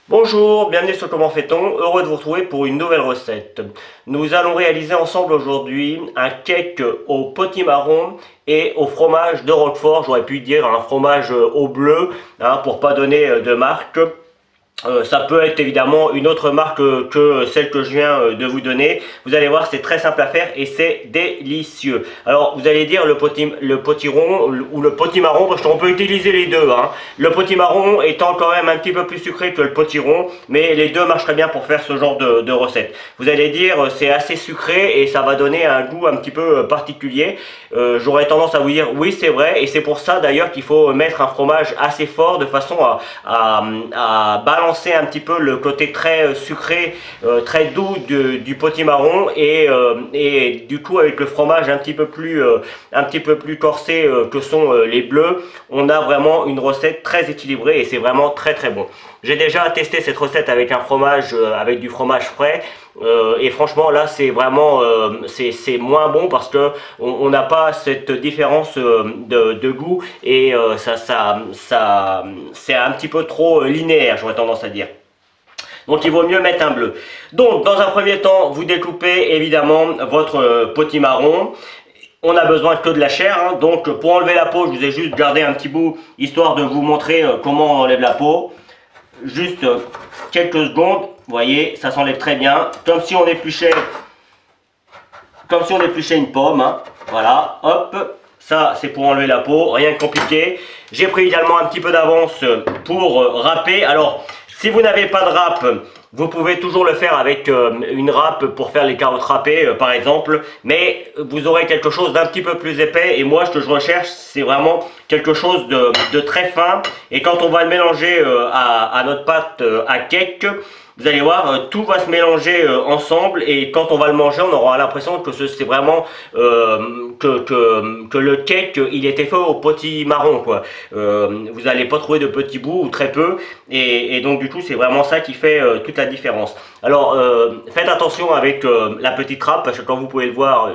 Bonjour, bienvenue sur Comment fait-on, heureux de vous retrouver pour une nouvelle recette. Nous allons réaliser ensemble aujourd'hui un cake au potimarron et au fromage de Roquefort. J'aurais pu dire un fromage au bleu, pour pas donner de marque. Ça peut être évidemment une autre marque que celle que je viens de vous donner. Vous allez voir, c'est très simple à faire et c'est délicieux. Alors, vous allez dire le potiron ou le potimarron, parce qu'on peut utiliser les deux. Le potimarron étant quand même un petit peu plus sucré que le potiron, mais les deux marcheraient bien pour faire ce genre de recette. Vous allez dire, c'est assez sucré et ça va donner un goût un petit peu particulier. J'aurais tendance à vous dire, oui, c'est vrai, et c'est pour ça d'ailleurs qu'il faut mettre un fromage assez fort de façon à balancer un petit peu le côté très sucré, très doux du potimarron et du coup avec le fromage un petit peu plus corsé que sont les bleus, on a vraiment une recette très équilibrée et c'est vraiment très très bon. J'ai déjà testé cette recette avec un fromage, avec du fromage frais. Et franchement là c'est vraiment c'est moins bon parce que on n'a pas cette différence de goût et c'est un petit peu trop linéaire, j'aurais tendance à dire. Donc il vaut mieux mettre un bleu. Donc dans un premier temps, vous découpez évidemment votre potimarron. On a besoin que de la chair, donc pour enlever la peau, je vous ai juste gardé un petit bout histoire de vous montrer comment on enlève la peau. Juste quelques secondes, vous voyez, ça s'enlève très bien, comme si on épluchait une pomme, voilà, hop. Ça, c'est pour enlever la peau, rien de compliqué. J'ai pris également un petit peu d'avance pour râper. Alors, si vous n'avez pas de râpe, vous pouvez toujours le faire avec une râpe pour faire les carottes râpées, par exemple. Mais vous aurez quelque chose d'un petit peu plus épais. Et moi, ce que je recherche, c'est vraiment quelque chose de très fin. Et quand on va le mélanger à notre pâte à cake, vous allez voir, tout va se mélanger ensemble et quand on va le manger, on aura l'impression que c'est vraiment que le cake, il était fait au potimarron, quoi. Vous n'allez pas trouver de petits bouts ou très peu et donc du coup, c'est vraiment ça qui fait toute la différence. Alors, faites attention avec la petite râpe parce que comme vous pouvez le voir,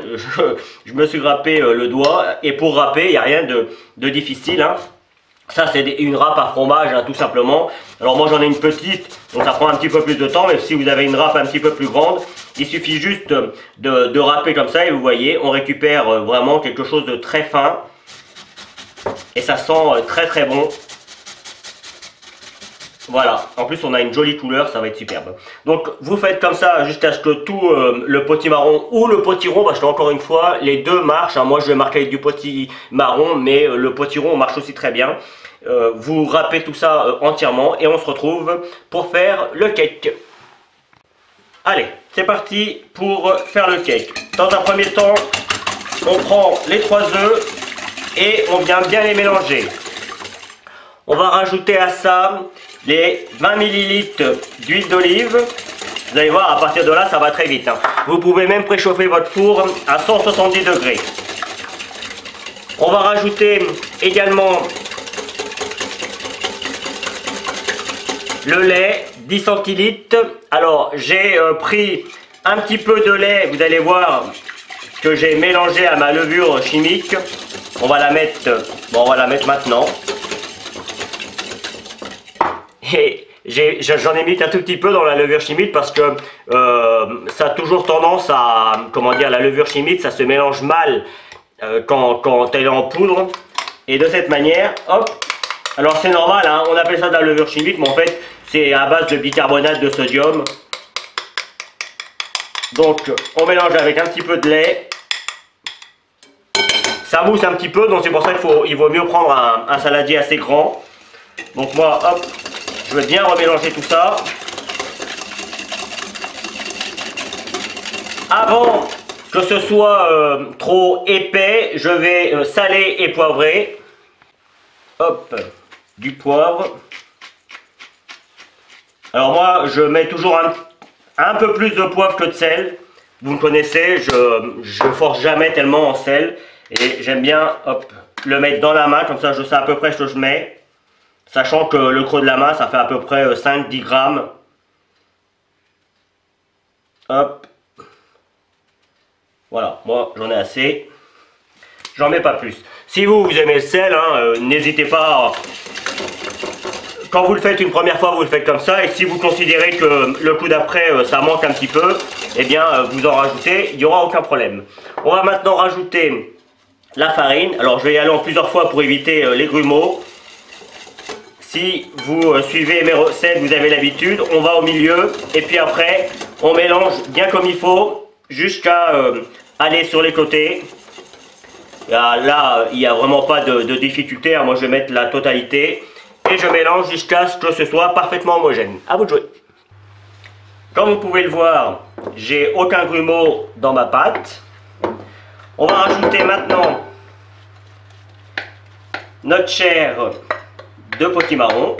je me suis râpé le doigt et pour râper, il n'y a rien de difficile, Ça, c'est une râpe à fromage, tout simplement. Alors moi, j'en ai une petite, donc ça prend un petit peu plus de temps. Mais si vous avez une râpe un petit peu plus grande, il suffit juste de râper comme ça. Et vous voyez, on récupère vraiment quelque chose de très fin. Et ça sent très très bon. Voilà, en plus on a une jolie couleur, ça va être superbe. Donc vous faites comme ça jusqu'à ce que tout le potimarron ou le potiron, parce qu'encore une fois, les deux marchent. Moi je vais marquer avec du potimarron, mais le potiron marche aussi très bien. Vous râpez tout ça entièrement et on se retrouve pour faire le cake. Allez, c'est parti pour faire le cake. Dans un premier temps, on prend les 3 œufs et on vient bien les mélanger. On va rajouter à ça les 20 ml d'huile d'olive. Vous allez voir, à partir de là, ça va très vite. Vous pouvez même préchauffer votre four à 170 degrés. On va rajouter également le lait, 10 centilitres. Alors, j'ai pris un petit peu de lait, vous allez voir, que j'ai mélangé à ma levure chimique. On va la mettre, on va la mettre maintenant. Et j'en ai mis un tout petit peu dans la levure chimique parce que ça a toujours tendance à, comment dire, la levure chimique, ça se mélange mal quand elle est en poudre. Et de cette manière, hop, alors c'est normal, on appelle ça de la levure chimique, mais en fait, c'est à base de bicarbonate de sodium. Donc, on mélange avec un petit peu de lait. Ça mousse un petit peu, donc c'est pour ça qu'il vaut mieux prendre un saladier assez grand. Donc moi, hop, je vais bien remélanger tout ça. Avant que ce soit trop épais, je vais saler et poivrer. Hop, du poivre. Alors moi, je mets toujours un peu plus de poivre que de sel. Vous me connaissez, je force jamais tellement en sel. Et j'aime bien, hop, le mettre dans la main, comme ça je sais à peu près ce que je mets. Sachant que le creux de la main, ça fait à peu près 5-10 grammes. Hop. Voilà, moi j'en ai assez. J'en mets pas plus. Si vous aimez le sel, n'hésitez pas quand vous le faites une première fois, vous le faites comme ça. Et si vous considérez que le coup d'après, ça manque un petit peu, eh bien, vous en rajoutez, il n'y aura aucun problème. On va maintenant rajouter la farine. Alors, je vais y aller en plusieurs fois pour éviter les grumeaux. Si vous suivez mes recettes, vous avez l'habitude, on va au milieu. Et puis après, on mélange bien comme il faut jusqu'à aller sur les côtés. Là, il n'y a vraiment pas de difficulté. Moi, je vais mettre la totalité. Et je mélange jusqu'à ce que ce soit parfaitement homogène. À vous de jouer. Comme vous pouvez le voir, j'ai aucun grumeau dans ma pâte. On va rajouter maintenant notre chair de potimarron.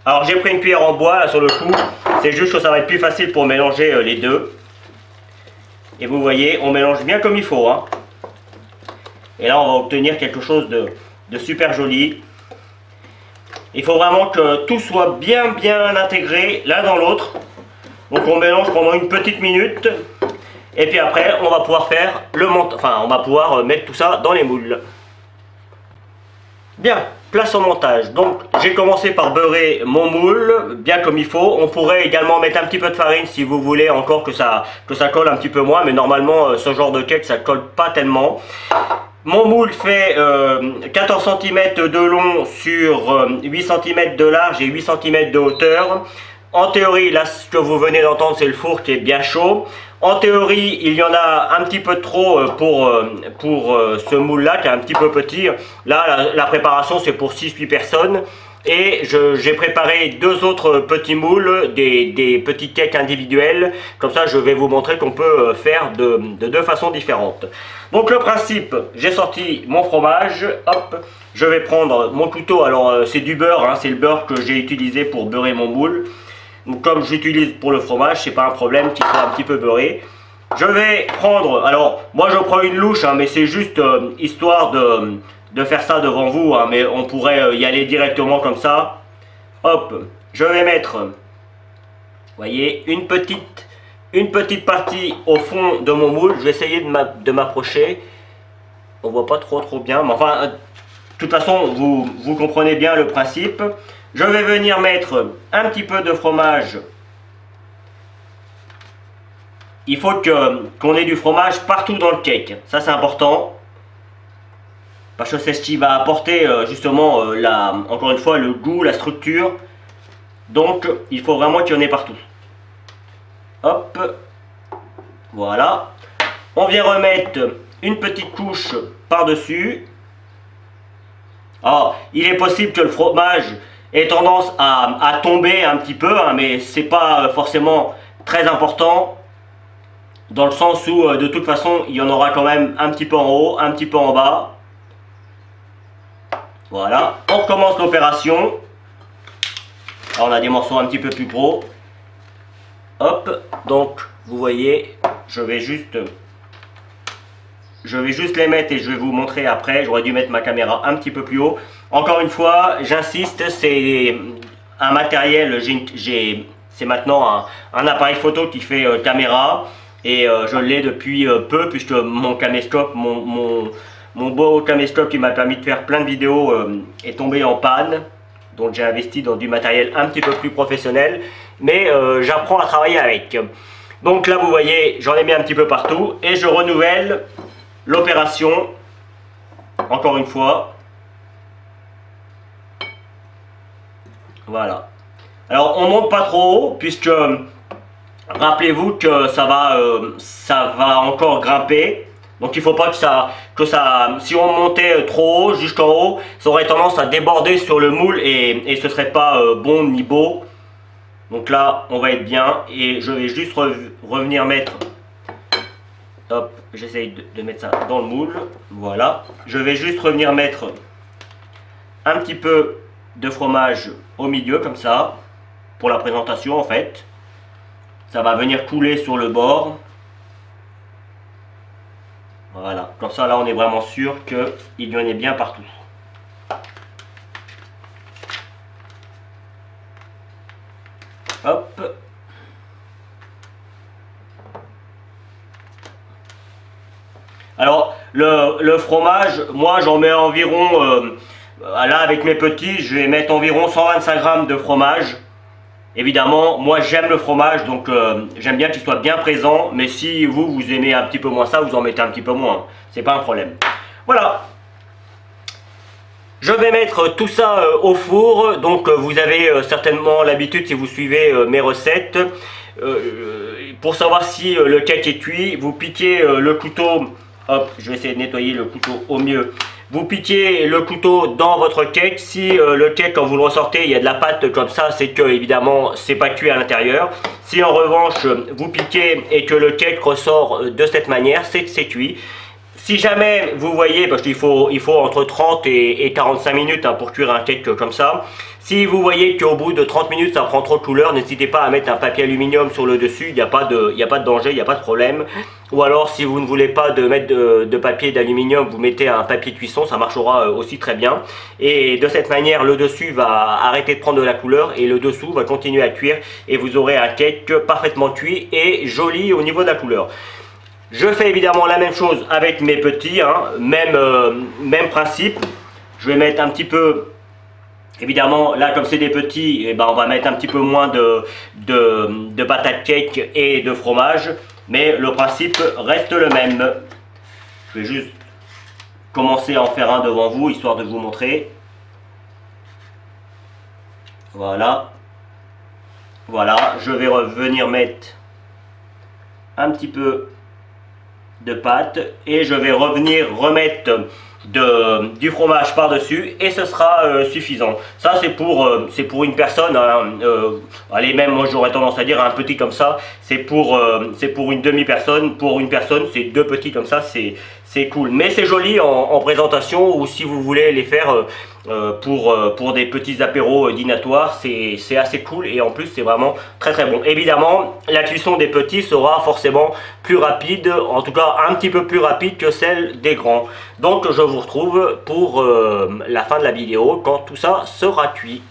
Alors j'ai pris une cuillère en bois là sur le coup. C'est juste que ça va être plus facile pour mélanger les deux. Et vous voyez, on mélange bien comme il faut. Hein. Et là, on va obtenir quelque chose de super joli. Il faut vraiment que tout soit bien intégré l'un dans l'autre. Donc on mélange pendant une petite minute. Et puis après, on va pouvoir faire le montage. Enfin, on va pouvoir mettre tout ça dans les moules. Bien, place au montage. Donc j'ai commencé par beurrer mon moule bien comme il faut. On pourrait également mettre un petit peu de farine si vous voulez encore que ça colle un petit peu moins. Mais normalement ce genre de cake ça colle pas tellement. Mon moule fait 14 cm de long sur 8 cm de large et 8 cm de hauteur. En théorie, là ce que vous venez d'entendre c'est le four qui est bien chaud. En théorie, il y en a un petit peu trop pour ce moule-là qui est un petit peu petit. Là, la préparation, c'est pour 6-8 personnes. Et j'ai préparé deux autres petits moules, des petits cakes individuels. Comme ça, je vais vous montrer qu'on peut faire de deux façons différentes. Donc le principe, j'ai sorti mon fromage. Hop, je vais prendre mon couteau. Alors, c'est du beurre, hein, c'est le beurre que j'ai utilisé pour beurrer mon moule. Donc comme j'utilise pour le fromage, c'est pas un problème qu'il soit un petit peu beurré. Je vais prendre, alors moi je prends une louche, hein, mais c'est juste histoire de faire ça devant vous, hein, mais on pourrait y aller directement comme ça. Hop, je vais mettre, vous voyez, une petite partie au fond de mon moule. Je vais essayer de m'approcher. On voit pas trop bien, mais enfin, de toute façon, vous comprenez bien le principe. Je vais venir mettre un petit peu de fromage. Il faut qu'on ait du fromage partout dans le cake. Ça c'est important. Parce que c'est ce qui va apporter justement, encore une fois, le goût, la structure. Donc il faut vraiment qu'il y en ait partout. Hop. Voilà. On vient remettre une petite couche par-dessus. Alors, il est possible que le fromage ait tendance à tomber un petit peu, hein, mais c'est pas forcément très important, dans le sens où de toute façon il y en aura quand même un petit peu en haut, un petit peu en bas. Voilà, on recommence l'opération. Alors on a des morceaux un petit peu plus gros. Hop, donc vous voyez, je vais juste les mettre et je vais vous montrer après. J'aurais dû mettre ma caméra un petit peu plus haut. Encore une fois, j'insiste, c'est un matériel, c'est maintenant un appareil photo qui fait caméra. Et je l'ai depuis peu, puisque mon caméscope, mon beau caméscope qui m'a permis de faire plein de vidéos est tombé en panne. Donc j'ai investi dans du matériel un petit peu plus professionnel. Mais j'apprends à travailler avec. Donc là vous voyez, j'en ai mis un petit peu partout. Et je renouvelle l'opération, encore une fois. Voilà. Alors on monte pas trop haut, puisque rappelez-vous que ça va encore grimper. Donc il ne faut pas si on montait trop haut, jusqu'en haut, ça aurait tendance à déborder sur le moule et ce serait pas bon ni beau. Donc là on va être bien et je vais juste revenir mettre, hop, j'essaye de mettre ça dans le moule, voilà. Je vais juste revenir mettre un petit peu de fromage au milieu comme ça, pour la présentation en fait. Ça va venir couler sur le bord. Voilà, comme ça là on est vraiment sûr qu'il y en ait bien partout. Hop. Alors le fromage, moi j'en mets environ Là, avec mes petits, je vais mettre environ 125 grammes de fromage. Évidemment, moi j'aime le fromage, donc j'aime bien qu'il soit bien présent. Mais si vous aimez un petit peu moins ça, vous en mettez un petit peu moins. C'est pas un problème. Voilà. Je vais mettre tout ça au four. Donc vous avez certainement l'habitude, si vous suivez mes recettes, pour savoir si le cake est cuit, vous piquez le couteau. Hop, je vais essayer de nettoyer le couteau au mieux. Vous piquez le couteau dans votre cake. Si le cake, quand vous le ressortez, il y a de la pâte comme ça, c'est que évidemment c'est pas cuit à l'intérieur. Si en revanche vous piquez et que le cake ressort de cette manière, c'est que c'est cuit. Si jamais vous voyez, parce qu'il faut entre 30 et 45 minutes hein, pour cuire un cake comme ça. Si vous voyez qu'au bout de 30 minutes ça prend trop de couleur, n'hésitez pas à mettre un papier aluminium sur le dessus, il n'y a pas de danger, il n'y a pas de problème. Ou alors si vous ne voulez pas mettre de papier d'aluminium, vous mettez un papier cuisson, ça marchera aussi très bien. Et de cette manière, le dessus va arrêter de prendre de la couleur et le dessous va continuer à cuire. Et vous aurez un cake parfaitement cuit et joli au niveau de la couleur. Je fais évidemment la même chose avec mes petits, hein, même principe. Je vais mettre un petit peu, évidemment là comme c'est des petits, eh ben, on va mettre un petit peu moins de patate cake et de fromage. Mais le principe reste le même. Je vais juste commencer à en faire un devant vous, histoire de vous montrer. Voilà. Voilà, je vais revenir mettre un petit peu de pâte et je vais revenir remettre du fromage par dessus et ce sera suffisant. Ça c'est pour une personne, hein, allez, même moi j'aurais tendance à dire un petit comme ça, c'est pour une demi-personne. Pour une personne c'est deux petits comme ça, c'est cool, mais c'est joli en présentation, ou si vous voulez les faire pour des petits apéros dînatoires, c'est assez cool et en plus c'est vraiment très très bon. Évidemment la cuisson des petits sera forcément plus rapide, en tout cas un petit peu plus rapide que celle des grands. Donc je vous retrouve pour la fin de la vidéo quand tout ça sera cuit.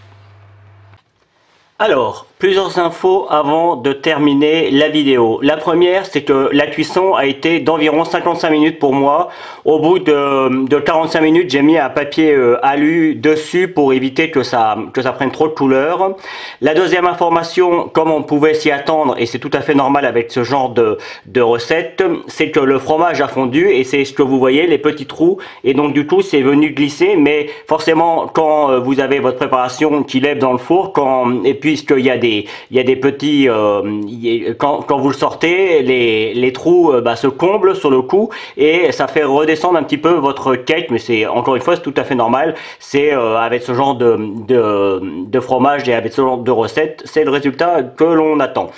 Alors, plusieurs infos avant de terminer la vidéo. La première, c'est que la cuisson a été d'environ 55 minutes pour moi. Au bout de 45 minutes, j'ai mis un papier alu dessus pour éviter que ça prenne trop de couleur. La deuxième information, comme on pouvait s'y attendre, et c'est tout à fait normal avec ce genre de recette, c'est que le fromage a fondu et c'est ce que vous voyez, les petits trous. Et donc du coup, c'est venu glisser, mais forcément, quand vous avez votre préparation qui lève dans le four, et puisqu'il y a des petits, quand vous le sortez, les trous se comblent sur le coup et ça fait redescendre un petit peu votre cake, mais c'est encore une fois c'est tout à fait normal. C'est avec ce genre de fromage et avec ce genre de recette, c'est le résultat que l'on attend.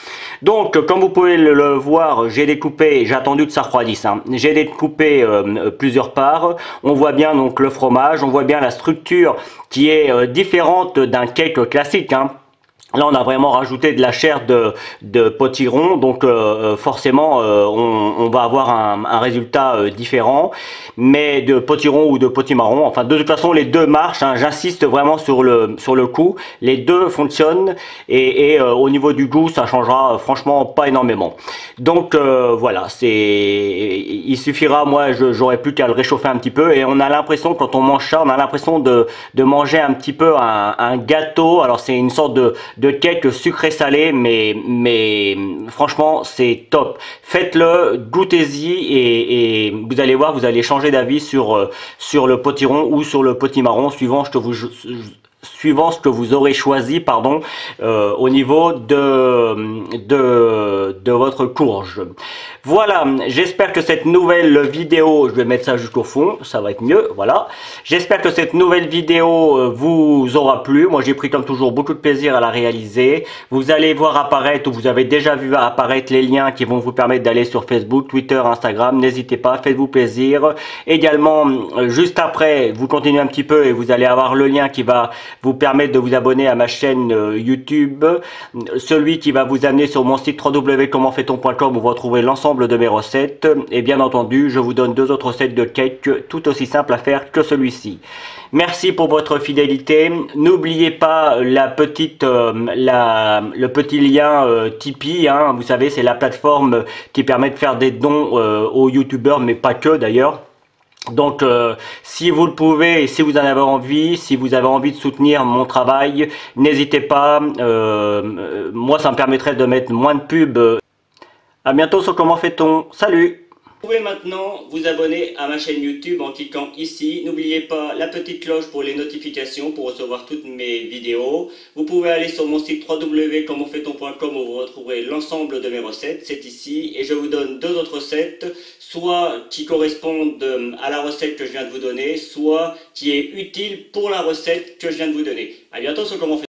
Donc comme vous pouvez le voir, j'ai découpé, j'ai attendu que ça refroidisse, hein. J'ai découpé plusieurs parts. On voit bien donc le fromage, on voit bien la structure qui est différente d'un cake classique, hein. Là, on a vraiment rajouté de la chair de potiron, donc forcément, on va avoir un résultat différent, mais de potiron ou de potimarron. Enfin, de toute façon, les deux marchent, hein. J'insiste vraiment sur le coup. Les deux fonctionnent et au niveau du goût, ça changera franchement pas énormément. Donc voilà, il suffira. Moi, j'aurais plus qu'à le réchauffer un petit peu et on a l'impression, quand on mange ça, on a l'impression de manger un petit peu un gâteau. Alors c'est une sorte de cake sucré salé, mais franchement c'est top. Faites-le, goûtez-y et vous allez voir, vous allez changer d'avis sur le potiron ou sur le potimarron, suivant ce que vous aurez choisi, pardon, au niveau de votre courge. Voilà, j'espère que cette nouvelle vidéo, je vais mettre ça jusqu'au fond, ça va être mieux, voilà. J'espère que cette nouvelle vidéo vous aura plu. Moi j'ai pris comme toujours beaucoup de plaisir à la réaliser. Vous allez voir apparaître, ou vous avez déjà vu apparaître les liens qui vont vous permettre d'aller sur Facebook, Twitter, Instagram. N'hésitez pas, faites-vous plaisir. Également, juste après, vous continuez un petit peu et vous allez avoir le lien qui va vous permettre de vous abonner à ma chaîne YouTube. Celui qui va vous amener sur mon site www.commentfaiton.com où vous retrouvez l'ensemble de mes recettes, et bien entendu je vous donne deux autres recettes de cake tout aussi simples à faire que celui-ci. Merci pour votre fidélité. N'oubliez pas le petit lien Tipeee, hein. Vous savez, c'est la plateforme qui permet de faire des dons aux youtubeurs, mais pas que d'ailleurs. Donc si vous le pouvez et si vous en avez envie, si vous avez envie de soutenir mon travail, n'hésitez pas. Moi ça me permettrait de mettre moins de pubs. À bientôt sur Comment fait-on. Salut! Vous pouvez maintenant vous abonner à ma chaîne YouTube en cliquant ici. N'oubliez pas la petite cloche pour les notifications pour recevoir toutes mes vidéos. Vous pouvez aller sur mon site www.comentfaiton.com où vous retrouverez l'ensemble de mes recettes. C'est ici et je vous donne deux autres recettes, soit qui correspondent à la recette que je viens de vous donner, soit qui est utile pour la recette que je viens de vous donner. À bientôt sur Comment fait-on.